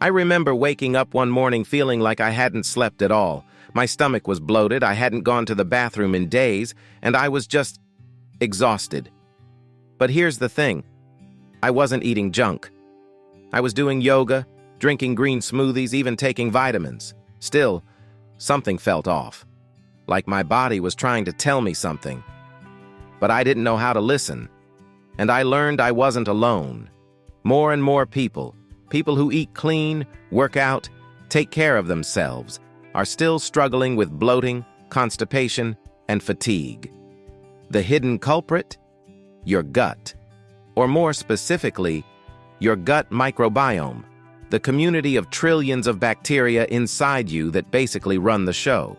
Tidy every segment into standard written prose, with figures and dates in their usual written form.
I remember waking up one morning feeling like I hadn't slept at all. My stomach was bloated, I hadn't gone to the bathroom in days, and I was just exhausted. But here's the thing. I wasn't eating junk. I was doing yoga, drinking green smoothies, even taking vitamins. Still, something felt off. Like my body was trying to tell me something. But I didn't know how to listen. And I learned I wasn't alone. More and more people who eat clean, work out, take care of themselves, are still struggling with bloating, constipation, and fatigue. The hidden culprit? Your gut. Or more specifically, your gut microbiome, the community of trillions of bacteria inside you that basically run the show.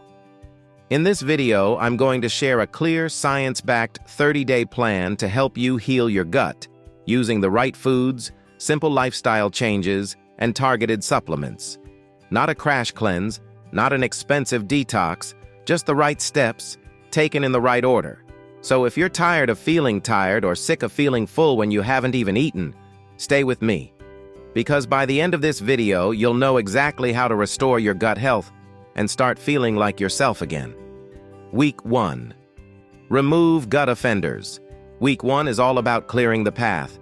In this video, I'm going to share a clear, science-backed 30-day plan to help you heal your gut, using the right foods, simple lifestyle changes, and targeted supplements. Not a crash cleanse, not an expensive detox, just the right steps, taken in the right order. So if you're tired of feeling tired or sick of feeling full when you haven't even eaten, stay with me. Because by the end of this video, you'll know exactly how to restore your gut health and start feeling like yourself again. Week 1. Remove gut offenders. Week 1 is all about clearing the path.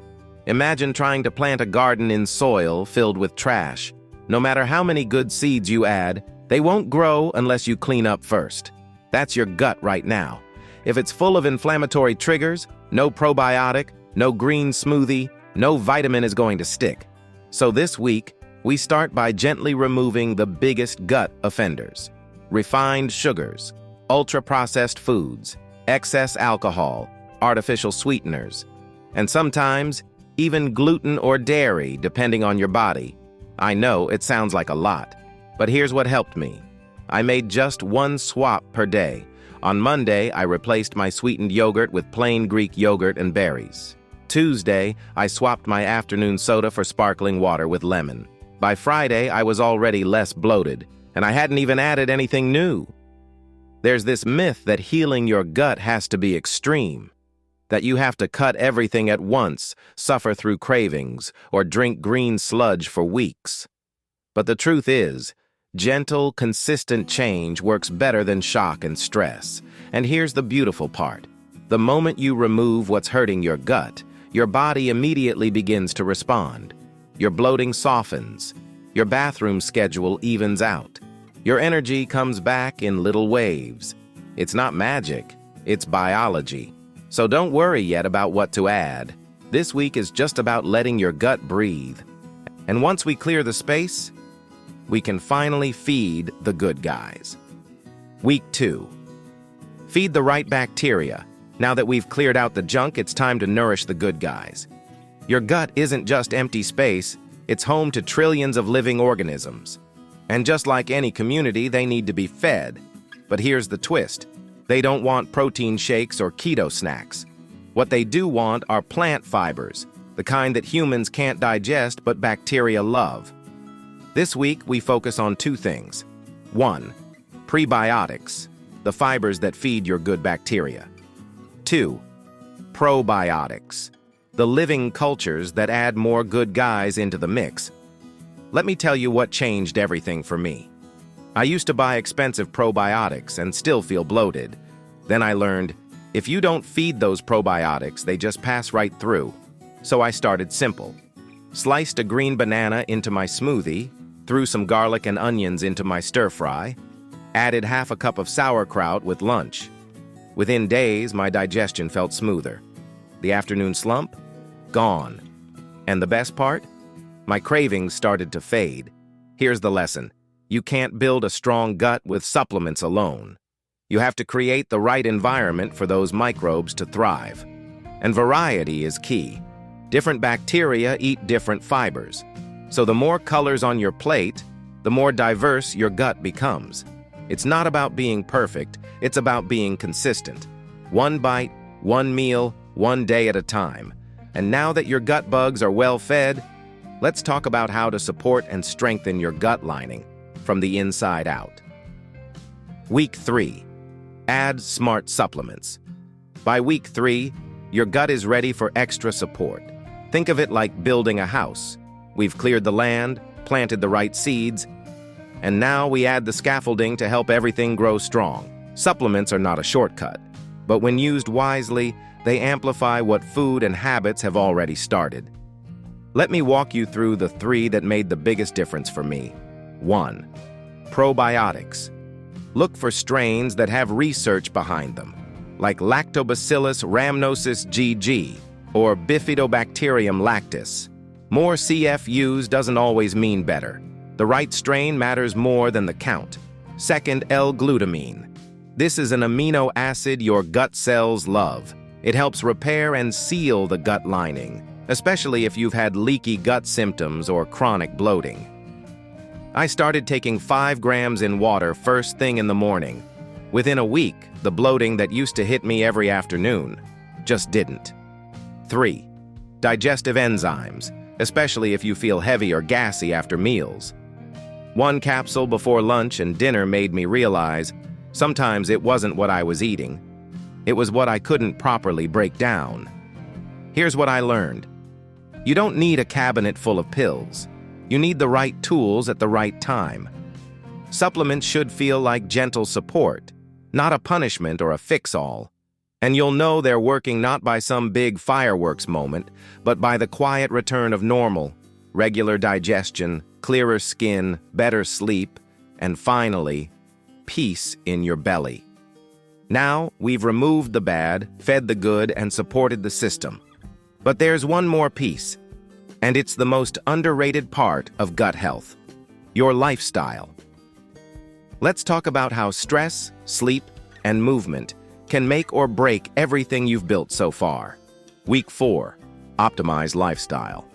Imagine trying to plant a garden in soil filled with trash. No matter how many good seeds you add, they won't grow unless you clean up first. That's your gut right now. If it's full of inflammatory triggers, no probiotic, no green smoothie, no vitamin is going to stick. So this week, we start by gently removing the biggest gut offenders. Refined sugars, ultra-processed foods, excess alcohol, artificial sweeteners, and sometimes even gluten or dairy, depending on your body. I know it sounds like a lot, but here's what helped me. I made just one swap per day. On Monday, I replaced my sweetened yogurt with plain Greek yogurt and berries. Tuesday, I swapped my afternoon soda for sparkling water with lemon. By Friday, I was already less bloated, and I hadn't even added anything new. There's this myth that healing your gut has to be extreme, that you have to cut everything at once, suffer through cravings, or drink green sludge for weeks. But the truth is, gentle, consistent change works better than shock and stress. And here's the beautiful part. The moment you remove what's hurting your gut, your body immediately begins to respond. Your bloating softens. Your bathroom schedule evens out. Your energy comes back in little waves. It's not magic, it's biology. So don't worry yet about what to add. This week is just about letting your gut breathe. And once we clear the space, we can finally feed the good guys. Week 2. Feed the right bacteria. Now that we've cleared out the junk, it's time to nourish the good guys. Your gut isn't just empty space, it's home to trillions of living organisms. And just like any community, they need to be fed. But here's the twist. They don't want protein shakes or keto snacks. What they do want are plant fibers, the kind that humans can't digest but bacteria love. This week, we focus on 2 things. 1. Prebiotics, the fibers that feed your good bacteria. 2. Probiotics, the living cultures that add more good guys into the mix. Let me tell you what changed everything for me. I used to buy expensive probiotics and still feel bloated. Then I learned, if you don't feed those probiotics, they just pass right through. So I started simple. Sliced a green banana into my smoothie, threw some garlic and onions into my stir-fry, added half a cup of sauerkraut with lunch. Within days, my digestion felt smoother. The afternoon slump? Gone. And the best part? My cravings started to fade. Here's the lesson. You can't build a strong gut with supplements alone. You have to create the right environment for those microbes to thrive. And variety is key. Different bacteria eat different fibers. So the more colors on your plate, the more diverse your gut becomes. It's not about being perfect, it's about being consistent. One bite, one meal, one day at a time. And now that your gut bugs are well fed, let's talk about how to support and strengthen your gut lining from the inside out. Week 3. Add smart supplements. By week 3, your gut is ready for extra support. Think of it like building a house. We've cleared the land, planted the right seeds, and now we add the scaffolding to help everything grow strong. Supplements are not a shortcut, but when used wisely, they amplify what food and habits have already started. Let me walk you through the 3 that made the biggest difference for me. 1. Probiotics. Look for strains that have research behind them, like Lactobacillus rhamnosus GG or Bifidobacterium lactis. More CFUs doesn't always mean better. The right strain matters more than the count. Second, L-glutamine. This is an amino acid your gut cells love. It helps repair and seal the gut lining, especially if you've had leaky gut symptoms or chronic bloating. I started taking 5 grams in water first thing in the morning. Within a week, the bloating that used to hit me every afternoon just didn't. 3. Digestive enzymes, especially if you feel heavy or gassy after meals. 1 capsule before lunch and dinner made me realize sometimes it wasn't what I was eating. It was what I couldn't properly break down. Here's what I learned. You don't need a cabinet full of pills. You need the right tools at the right time. Supplements should feel like gentle support, not a punishment or a fix-all. And you'll know they're working not by some big fireworks moment, but by the quiet return of normal, regular digestion, clearer skin, better sleep, and finally, peace in your belly. Now, we've removed the bad, fed the good, and supported the system. But there's one more piece, and it's the most underrated part of gut health: your lifestyle. Let's talk about how stress, sleep, and movement can make or break everything you've built so far. Week 4, optimize lifestyle.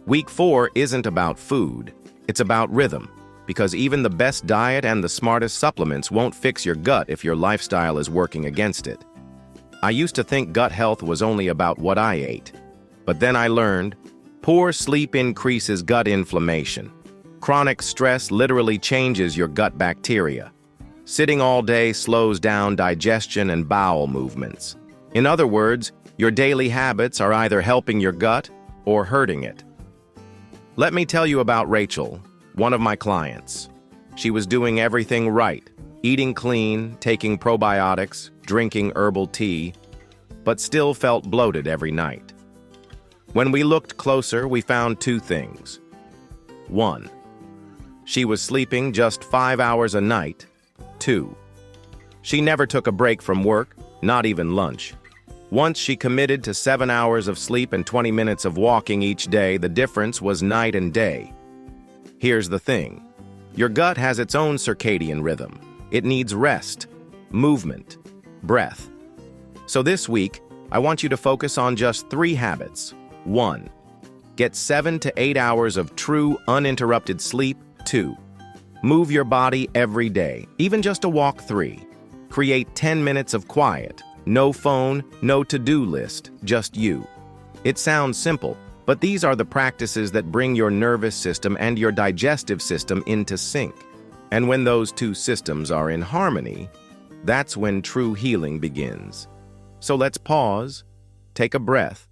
Week 4 isn't about food, it's about rhythm, because even the best diet and the smartest supplements won't fix your gut if your lifestyle is working against it. I used to think gut health was only about what I ate, but then I learned poor sleep increases gut inflammation. Chronic stress literally changes your gut bacteria. Sitting all day slows down digestion and bowel movements. In other words, your daily habits are either helping your gut or hurting it. Let me tell you about Rachel, one of my clients. She was doing everything right, eating clean, taking probiotics, drinking herbal tea, but still felt bloated every night. When we looked closer, we found 2 things. 1. She was sleeping just 5 hours a night. 2. She never took a break from work, not even lunch. Once she committed to 7 hours of sleep and 20 minutes of walking each day, the difference was night and day. Here's the thing. Your gut has its own circadian rhythm. It needs rest, movement, breath. So this week, I want you to focus on just 3 habits. 1. Get 7 to 8 hours of true, uninterrupted sleep. 2. Move your body every day, even just a walk. 3. Create 10 minutes of quiet. No phone, no to-do list, just you. It sounds simple, but these are the practices that bring your nervous system and your digestive system into sync. And when those 2 systems are in harmony, that's when true healing begins. So let's pause, take a breath,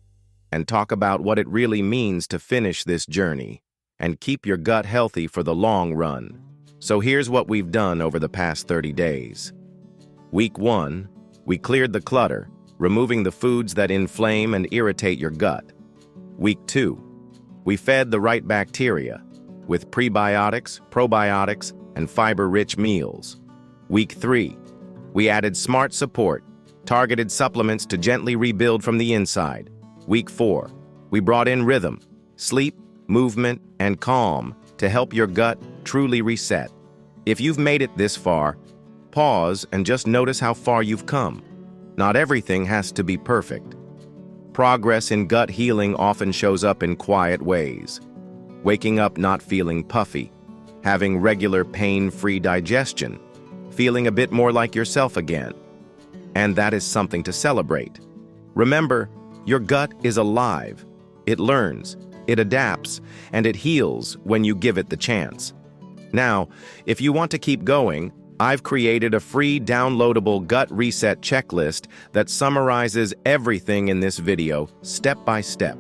and talk about what it really means to finish this journey and keep your gut healthy for the long run. So here's what we've done over the past 30 days. Week 1, we cleared the clutter, removing the foods that inflame and irritate your gut. Week 2, we fed the right bacteria with prebiotics, probiotics, and fiber-rich meals. Week 3, we added smart support, targeted supplements to gently rebuild from the inside. Week 4, we brought in rhythm, sleep, movement, and calm to help your gut truly reset. If you've made it this far, pause and just notice how far you've come. Not everything has to be perfect. Progress in gut healing often shows up in quiet ways. Waking up not feeling puffy, having regular pain-free digestion, feeling a bit more like yourself again. And that is something to celebrate. Remember, your gut is alive. It learns, it adapts, and it heals when you give it the chance. Now, if you want to keep going, I've created a free downloadable gut reset checklist that summarizes everything in this video, step by step.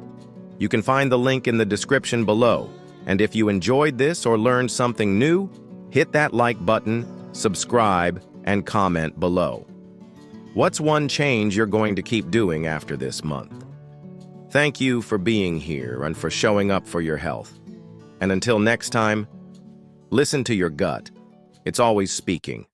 You can find the link in the description below, And if you enjoyed this or learned something new, hit that like button, subscribe, and comment below. What's one change you're going to keep doing after this month? Thank you for being here and for showing up for your health. And until next time, listen to your gut. It's always speaking.